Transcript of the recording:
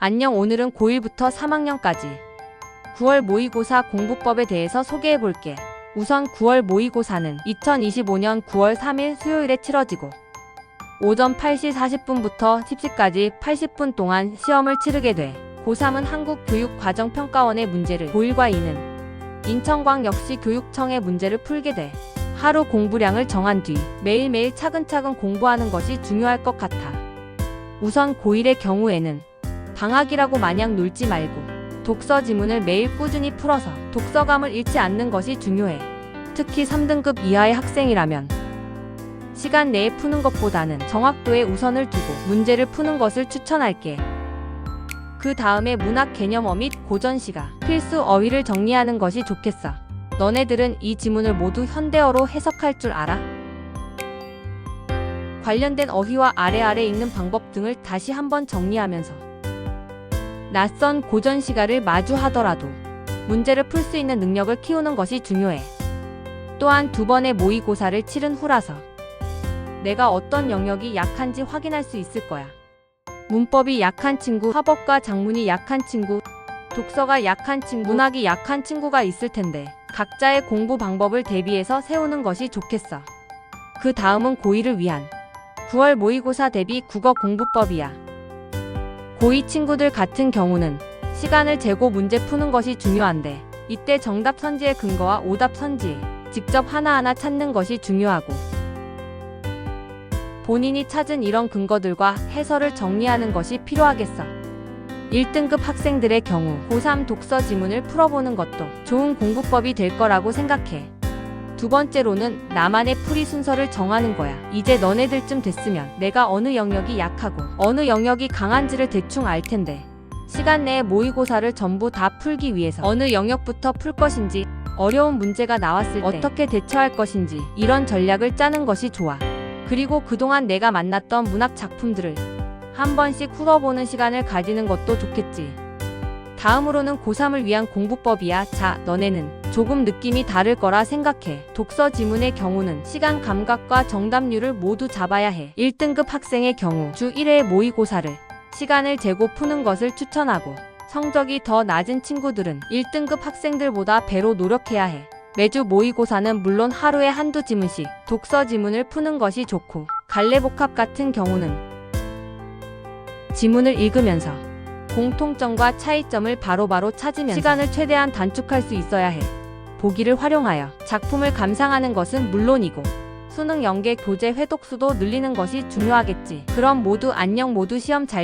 안녕. 오늘은 고1부터 3학년까지 9월 모의고사 공부법에 대해서 소개해볼게. 우선 9월 모의고사는 2025년 9월 3일 수요일에 치러지고 오전 8시 40분부터 10시까지 80분 동안 시험을 치르게 돼. 고3은 한국교육과정평가원의 문제를, 고1과 2는 인천광역시 교육청의 문제를 풀게 돼. 하루 공부량을 정한 뒤 매일매일 차근차근 공부하는 것이 중요할 것 같아. 우선 고1의 경우에는 방학이라고 마냥 놀지 말고 독서 지문을 매일 꾸준히 풀어서 독서감을 잃지 않는 것이 중요해. 특히 3등급 이하의 학생이라면 시간 내에 푸는 것보다는 정확도에 우선을 두고 문제를 푸는 것을 추천할게. 그 다음에 문학 개념어 및 고전시가, 필수 어휘를 정리하는 것이 좋겠어. 너네들은 이 지문을 모두 현대어로 해석할 줄 알아? 관련된 어휘와 아래 읽는 방법 등을 다시 한번 정리하면서 낯선 고전시가를 마주하더라도 문제를 풀 수 있는 능력을 키우는 것이 중요해. 또한 2번의 모의고사를 치른 후라서 내가 어떤 영역이 약한지 확인할 수 있을 거야. 문법이 약한 친구, 화법과 작문이 약한 친구, 독서가 약한 친구, 문학이 약한 친구가 있을 텐데 각자의 공부 방법을 대비해서 세우는 것이 좋겠어. 그 다음은 고2를 위한 9월 모의고사 대비 국어 공부법이야. 고2 친구들 같은 경우는 시간을 재고 문제 푸는 것이 중요한데 이때 정답 선지의 근거와 오답 선지 직접 하나하나 찾는 것이 중요하고 본인이 찾은 이런 근거들과 해설을 정리하는 것이 필요하겠어. 1등급 학생들의 경우 고3 독서 지문을 풀어보는 것도 좋은 공부법이 될 거라고 생각해. 두 번째로는 나만의 풀이 순서를 정하는 거야. 이제 너네들쯤 됐으면 내가 어느 영역이 약하고 어느 영역이 강한지를 대충 알 텐데 시간 내에 모의고사를 전부 다 풀기 위해서 어느 영역부터 풀 것인지, 어려운 문제가 나왔을 때 어떻게 대처할 것인지 이런 전략을 짜는 것이 좋아. 그리고 그동안 내가 만났던 문학 작품들을 한 번씩 풀어보는 시간을 가지는 것도 좋겠지. 다음으로는 고3을 위한 공부법이야. 자, 너네는 조금 느낌이 다를 거라 생각해. 독서 지문의 경우는 시간 감각과 정답률을 모두 잡아야 해. 1등급 학생의 경우 주 1회 모의고사를 시간을 재고 푸는 것을 추천하고 성적이 더 낮은 친구들은 1등급 학생들보다 배로 노력해야 해. 매주 모의고사는 물론 하루에 한두 지문씩 독서 지문을 푸는 것이 좋고 갈래복합 같은 경우는 지문을 읽으면서 공통점과 차이점을 바로바로 찾으면서 시간을 최대한 단축할 수 있어야 해. 보기를 활용하여 작품을 감상하는 것은 물론이고 수능 연계 교재 회독수도 늘리는 것이 중요하겠지. 그럼 모두 안녕. 모두 시험 잘